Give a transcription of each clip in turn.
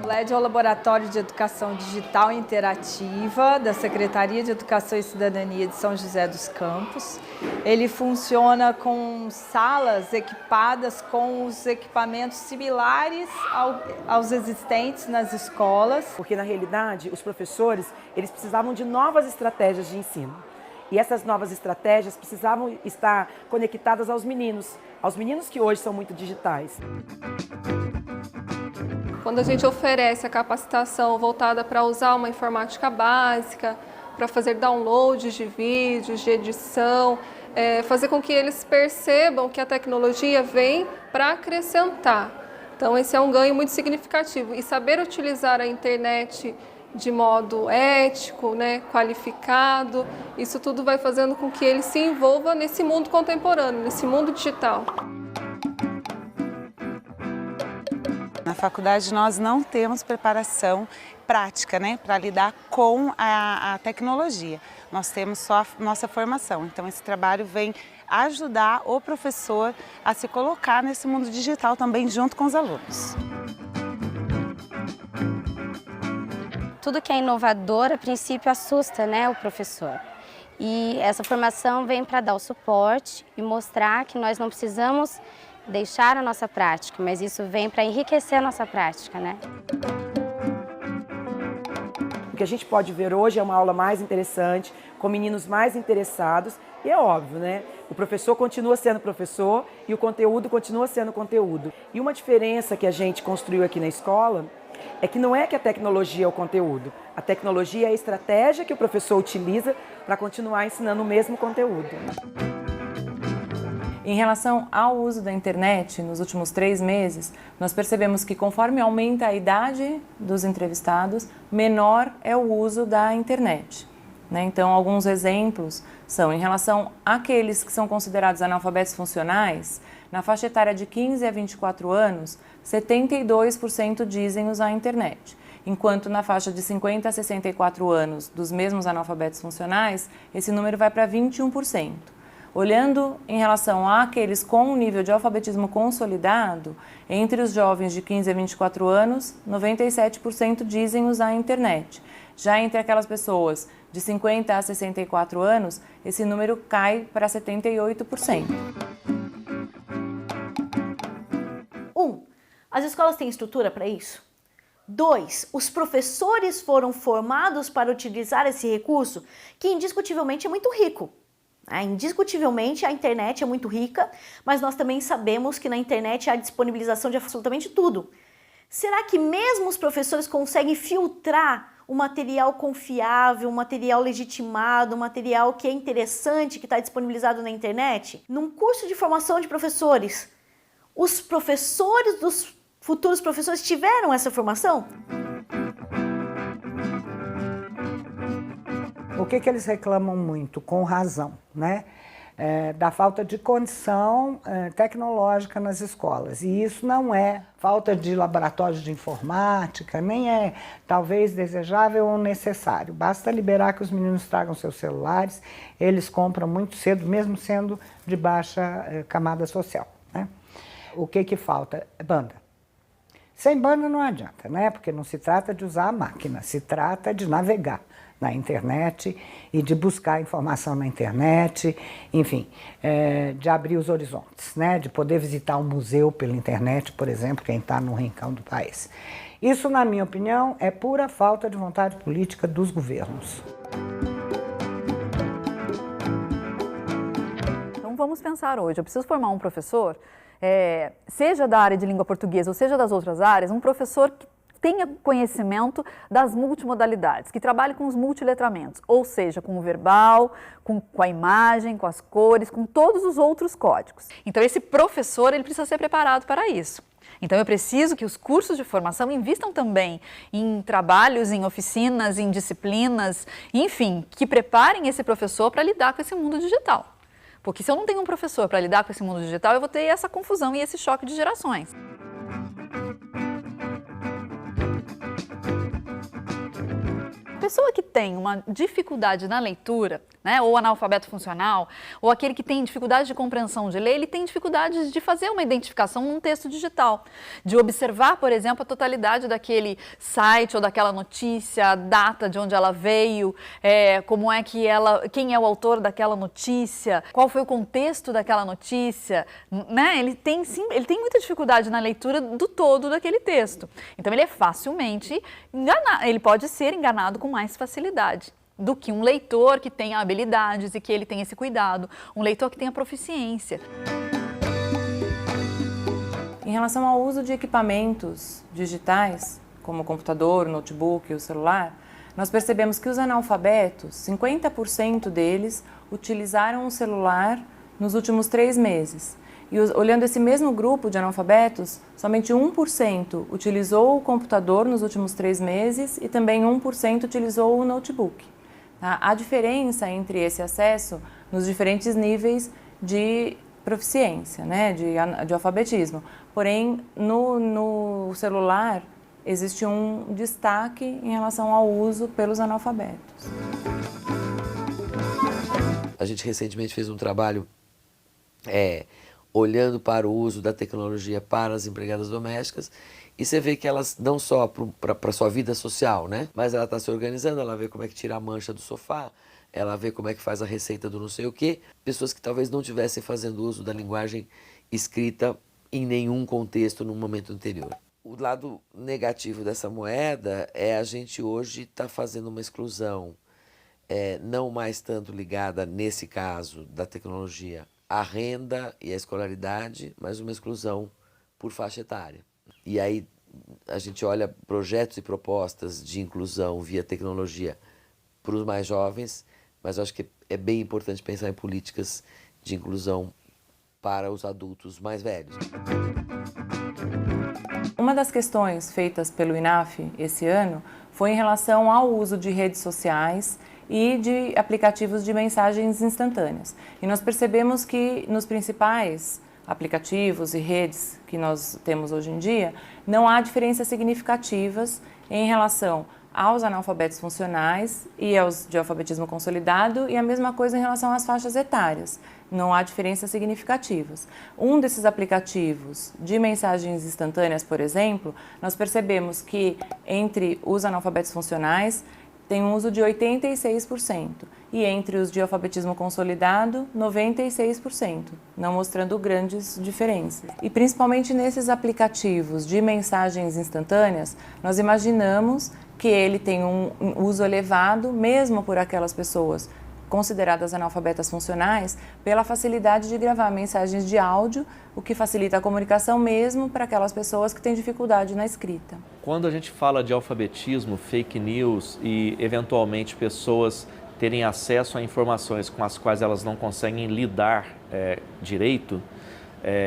LED é o Laboratório de Educação Digital Interativa da Secretaria de Educação e Cidadania de São José dos Campos. Ele funciona com salas equipadas com os equipamentos similares aos existentes nas escolas. Porque, na realidade, os professores eles precisavam de novas estratégias de ensino. E essas novas estratégias precisavam estar conectadas aos meninos que hoje são muito digitais. Quando a gente oferece a capacitação voltada para usar uma informática básica, para fazer downloads de vídeos, de edição, fazer com que eles percebam que a tecnologia vem para acrescentar. Então esse é um ganho muito significativo. E saber utilizar a internet de modo ético, qualificado, isso tudo vai fazendo com que ele se envolva nesse mundo contemporâneo, nesse mundo digital. Na faculdade nós não temos preparação prática, para lidar com a tecnologia. Nós temos só a nossa formação, então esse trabalho vem ajudar o professor a se colocar nesse mundo digital também junto com os alunos. Tudo que é inovador, a princípio, assusta, o professor. E essa formação vem para dar o suporte e mostrar que nós não precisamos deixar a nossa prática, mas isso vem para enriquecer a nossa prática, O que a gente pode ver hoje é uma aula mais interessante, com meninos mais interessados, e é óbvio, o professor continua sendo professor e o conteúdo continua sendo conteúdo. E uma diferença que a gente construiu aqui na escola é que não é que a tecnologia é o conteúdo, a tecnologia é a estratégia que o professor utiliza para continuar ensinando o mesmo conteúdo. Em relação ao uso da internet, nos últimos 3 meses, nós percebemos que conforme aumenta a idade dos entrevistados, menor é o uso da internet. Então, alguns exemplos são em relação àqueles que são considerados analfabetos funcionais, na faixa etária de 15 a 24 anos, 72% dizem usar a internet, enquanto na faixa de 50 a 64 anos dos mesmos analfabetos funcionais, esse número vai para 21%. Olhando em relação àqueles com um nível de alfabetismo consolidado, entre os jovens de 15 a 24 anos, 97% dizem usar a internet. Já entre aquelas pessoas de 50 a 64 anos, esse número cai para 78%. 1. As escolas têm estrutura para isso? 2. Os professores foram formados para utilizar esse recurso, que indiscutivelmente é muito rico. Indiscutivelmente a internet é muito rica, mas nós também sabemos que na internet há disponibilização de absolutamente tudo. Será que mesmo os professores conseguem filtrar um material confiável, um material legitimado, um material que é interessante, que está disponibilizado na internet? Num curso de formação de professores, os professores dos futuros professores tiveram essa formação? O que eles reclamam muito, com razão, da falta de condição tecnológica nas escolas. E isso não é falta de laboratórios de informática, nem é talvez desejável ou necessário. Basta liberar que os meninos tragam seus celulares, eles compram muito cedo, mesmo sendo de baixa camada social. O que falta? Banda. Sem banda não adianta, porque não se trata de usar a máquina, se trata de navegar na internet e de buscar informação na internet, enfim, de abrir os horizontes, de poder visitar um museu pela internet, por exemplo, quem está num rincão do país. Isso, na minha opinião, é pura falta de vontade política dos governos. Então vamos pensar hoje, eu preciso formar um professor, seja da área de língua portuguesa ou seja das outras áreas, um professor que tenha conhecimento das multimodalidades, que trabalhe com os multiletramentos, ou seja, com o verbal, com a imagem, com as cores, com todos os outros códigos. Então esse professor ele precisa ser preparado para isso. Então eu preciso que os cursos de formação invistam também em trabalhos, em oficinas, em disciplinas, enfim, que preparem esse professor para lidar com esse mundo digital. Porque se eu não tenho um professor para lidar com esse mundo digital, eu vou ter essa confusão e esse choque de gerações. pessoa que tem uma dificuldade na leitura, né, ou analfabeto funcional, ou aquele que tem dificuldade de compreensão de ler, ele tem dificuldade de fazer uma identificação num texto digital, de observar, por exemplo, a totalidade daquele site ou daquela notícia, a data de onde ela veio, como é que quem é o autor daquela notícia, qual foi o contexto daquela notícia, né? Ele tem muita dificuldade na leitura do todo daquele texto. Então ele é facilmente enganado, ele pode ser enganado com mais facilidade do que um leitor que tenha habilidades e que ele tenha esse cuidado, um leitor que tenha proficiência. Em relação ao uso de equipamentos digitais, como o computador, o notebook e o celular, nós percebemos que os analfabetos, 50% deles utilizaram o celular nos últimos 3 meses. E olhando esse mesmo grupo de analfabetos, somente 1% utilizou o computador nos últimos 3 meses e também 1% utilizou o notebook. Tá? Há diferença entre esse acesso nos diferentes níveis de proficiência, né, de alfabetismo. Porém, no celular, existe um destaque em relação ao uso pelos analfabetos. A gente recentemente fez um trabalho olhando para o uso da tecnologia para as empregadas domésticas, e você vê que elas não só para a sua vida social, né? Mas ela está se organizando, ela vê como é que tira a mancha do sofá, ela vê como é que faz a receita do não sei o quê. Pessoas que talvez não estivessem fazendo uso da linguagem escrita em nenhum contexto no momento anterior. O lado negativo dessa moeda é a gente hoje estar fazendo uma exclusão, não mais tanto ligada, nesse caso da tecnologia, à renda e à escolaridade, mas uma exclusão por faixa etária. E aí a gente olha projetos e propostas de inclusão via tecnologia para os mais jovens, mas eu acho que é bem importante pensar em políticas de inclusão para os adultos mais velhos. Uma das questões feitas pelo INAF esse ano foi em relação ao uso de redes sociais e de aplicativos de mensagens instantâneas. E nós percebemos que nos principais aplicativos e redes que nós temos hoje em dia, não há diferenças significativas em relação aos analfabetos funcionais e aos de alfabetismo consolidado, e a mesma coisa em relação às faixas etárias. Não há diferenças significativas. Um desses aplicativos de mensagens instantâneas, por exemplo, nós percebemos que entre os analfabetos funcionais tem um uso de 86%, e entre os de alfabetismo consolidado, 96%, não mostrando grandes diferenças. E principalmente nesses aplicativos de mensagens instantâneas, nós imaginamos que ele tem um uso elevado, mesmo por aquelas pessoas consideradas analfabetas funcionais, pela facilidade de gravar mensagens de áudio, o que facilita a comunicação mesmo para aquelas pessoas que têm dificuldade na escrita. Quando a gente fala de alfabetismo, fake news e, eventualmente, pessoas terem acesso a informações com as quais elas não conseguem lidar direito,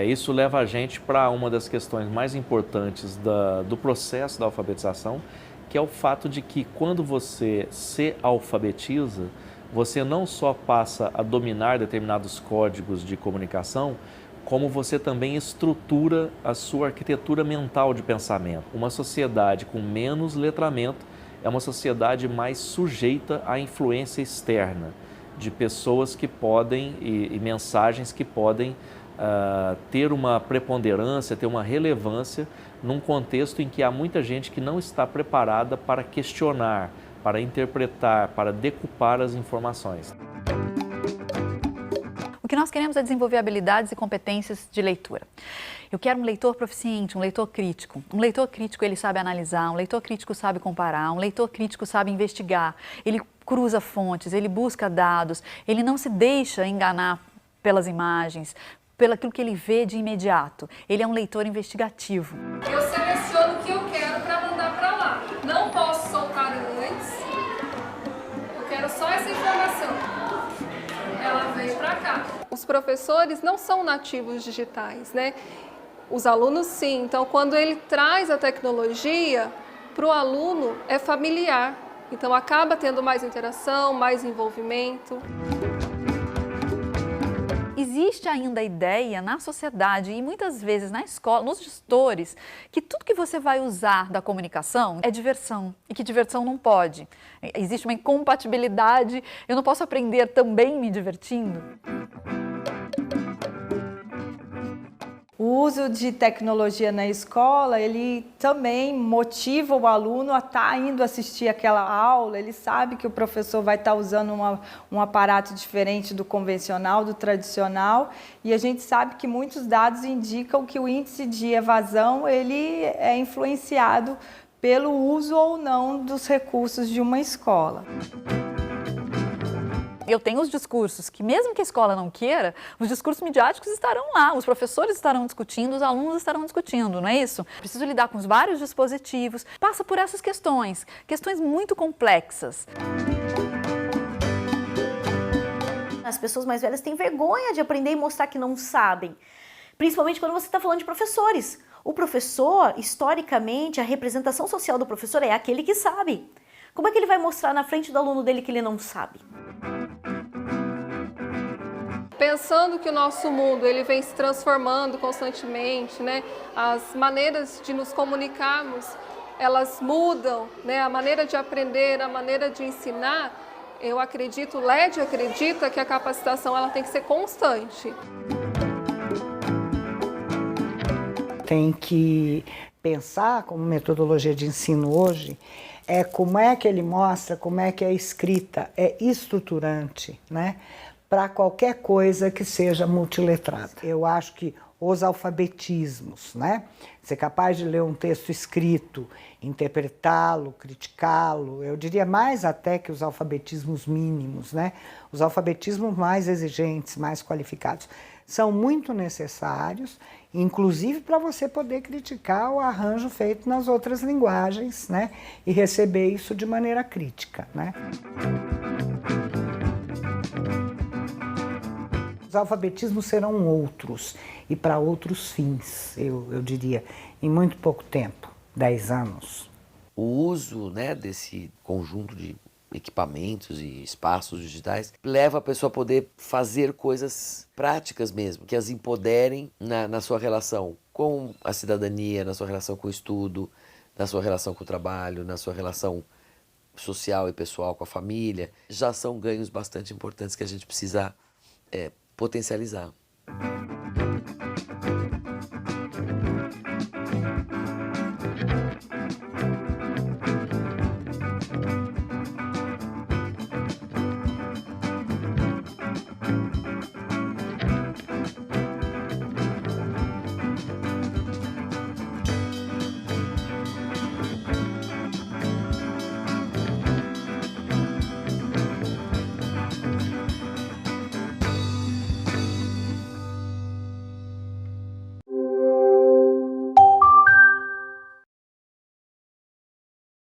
isso leva a gente para uma das questões mais importantes do processo da alfabetização, que é o fato de que quando você se alfabetiza, você não só passa a dominar determinados códigos de comunicação, como você também estrutura a sua arquitetura mental de pensamento. Uma sociedade com menos letramento é uma sociedade mais sujeita à influência externa de pessoas que podem e mensagens que podem ter uma preponderância, ter uma relevância num contexto em que há muita gente que não está preparada para questionar, para interpretar, para decupar as informações. O que nós queremos é desenvolver habilidades e competências de leitura. Eu quero um leitor proficiente, um leitor crítico. Um leitor crítico, ele sabe analisar, um leitor crítico sabe comparar, um leitor crítico sabe investigar, ele cruza fontes, ele busca dados, ele não se deixa enganar pelas imagens, pelo aquilo que ele vê de imediato. Ele é um leitor investigativo. Eu seleciono o que eu quero para mandar para lá. Não posso soltar antes. Eu quero só essa informação. Ela veio para cá. Os professores não são nativos digitais, né? Os alunos sim. Então, quando ele traz a tecnologia, para o aluno é familiar. Então, acaba tendo mais interação, mais envolvimento. Existe ainda a ideia na sociedade e muitas vezes na escola, nos gestores, que tudo que você vai usar da comunicação é diversão e que diversão não pode. Existe uma incompatibilidade, eu não posso aprender também me divertindo. O uso de tecnologia na escola, ele também motiva o aluno a estar indo assistir aquela aula, ele sabe que o professor vai estar usando um aparato diferente do convencional, do tradicional, e a gente sabe que muitos dados indicam que o índice de evasão, ele é influenciado pelo uso ou não dos recursos de uma escola. Eu tenho os discursos que, mesmo que a escola não queira, os discursos midiáticos estarão lá, os professores estarão discutindo, os alunos estarão discutindo, não é isso? Preciso lidar com os vários dispositivos, passa por essas questões muito complexas. As pessoas mais velhas têm vergonha de aprender e mostrar que não sabem, principalmente quando você está falando de professores. O professor, historicamente, a representação social do professor é aquele que sabe. Como é que ele vai mostrar na frente do aluno dele que ele não sabe? Pensando que o nosso mundo ele vem se transformando constantemente, né? As maneiras de nos comunicarmos, elas mudam, né? A maneira de aprender, a maneira de ensinar, eu acredito, o LED acredita que a capacitação ela tem que ser constante. Tem que pensar como metodologia de ensino hoje, como é que ele mostra, como é que a escrita é estruturante, né, para qualquer coisa que seja multiletrada. Eu acho que os alfabetismos, né, ser capaz de ler um texto escrito, interpretá-lo, criticá-lo, eu diria mais até que os alfabetismos mínimos, né, os alfabetismos mais exigentes, mais qualificados, são muito necessários, inclusive para você poder criticar o arranjo feito nas outras linguagens, né? E receber isso de maneira crítica, né? Os alfabetismos serão outros e para outros fins, eu diria, em muito pouco tempo, 10 anos. O uso, né, desse conjunto de equipamentos e espaços digitais leva a pessoa a poder fazer coisas práticas mesmo, que as empoderem na sua relação com a cidadania, na sua relação com o estudo, na sua relação com o trabalho, na sua relação social e pessoal com a família. Já são ganhos bastante importantes que a gente precisa potencializar.